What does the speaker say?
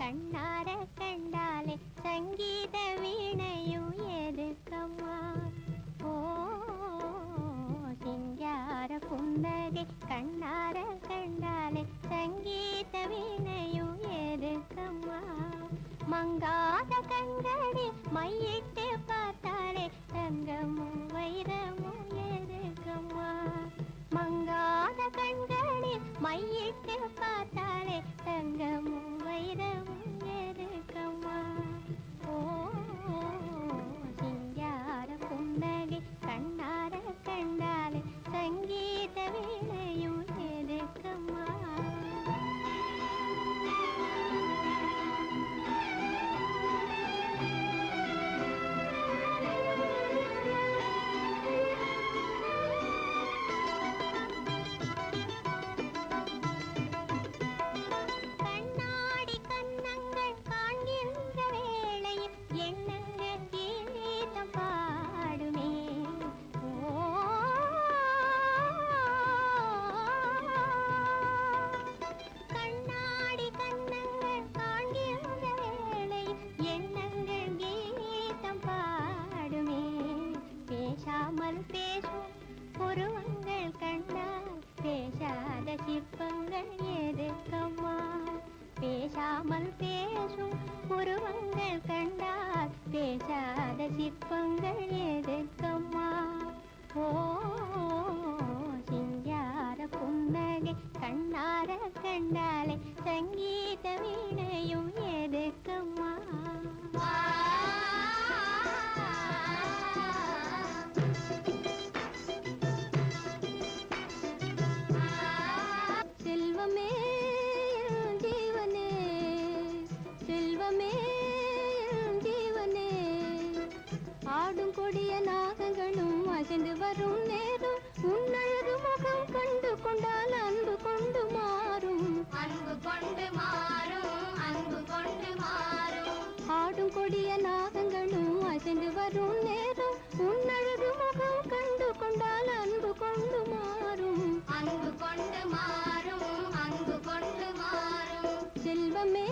கண்ணார கண்டாலே சங்கீத வீணையும் எதுக்கம்மா? ஓ சிங்கார புன்னகை கண்ணார கண்டாலே சங்கீத வீணையும் எதுக்கம்மா? மங்காத கண்களே மையிட்டு பார்த்தாலே தங்கமும் வைரமும் எதுக்கம்மா? மங்காத கண்களே மையிட்டு பார்த்தாலே தங்கமும் வைரமும் எதுக்கம்மா? ஓ சிங்கார புன்னகை கண்ணார கண்டாலே சங்கீத வீணையும் எதுக்கம்மா? பேசாமல் பேசும் புருவங்கள் கண்டால் பேசாத சிற்பங்கள் எதுக்கம்மா? பேசாமல் பேசும் புருவங்கள் கண்டால் பேசாத சிற்பங்கள் எதுக்கம்மா? ஓ சிங்கார புன்னகை கண்ணார கண்டாலே சங்கீத வீணையும் எதுக்கம்மா? செல்வமே ஜீவனே செல்வமே ஜீவனே ஆடும் கொடிய நாகங்களும் அசைந்து வரும் நேரம் உன்னழகு முகம் கண்டு கொண்டால் அன்பு கொண்டு மாறும் அன்பு கொண்டு மாறும் அன்பு கொண்டு மாறும் ஆடும் கொடிய நாகங்களும் அசைந்து வரும் நேரம் உன்னழகு முகம் கண்டு கொண்டால் அன்பு கொண்டு மாறும் அன்பு கொண்டு மாறும் அன்பு கொண்டு மாறும் செல்வமே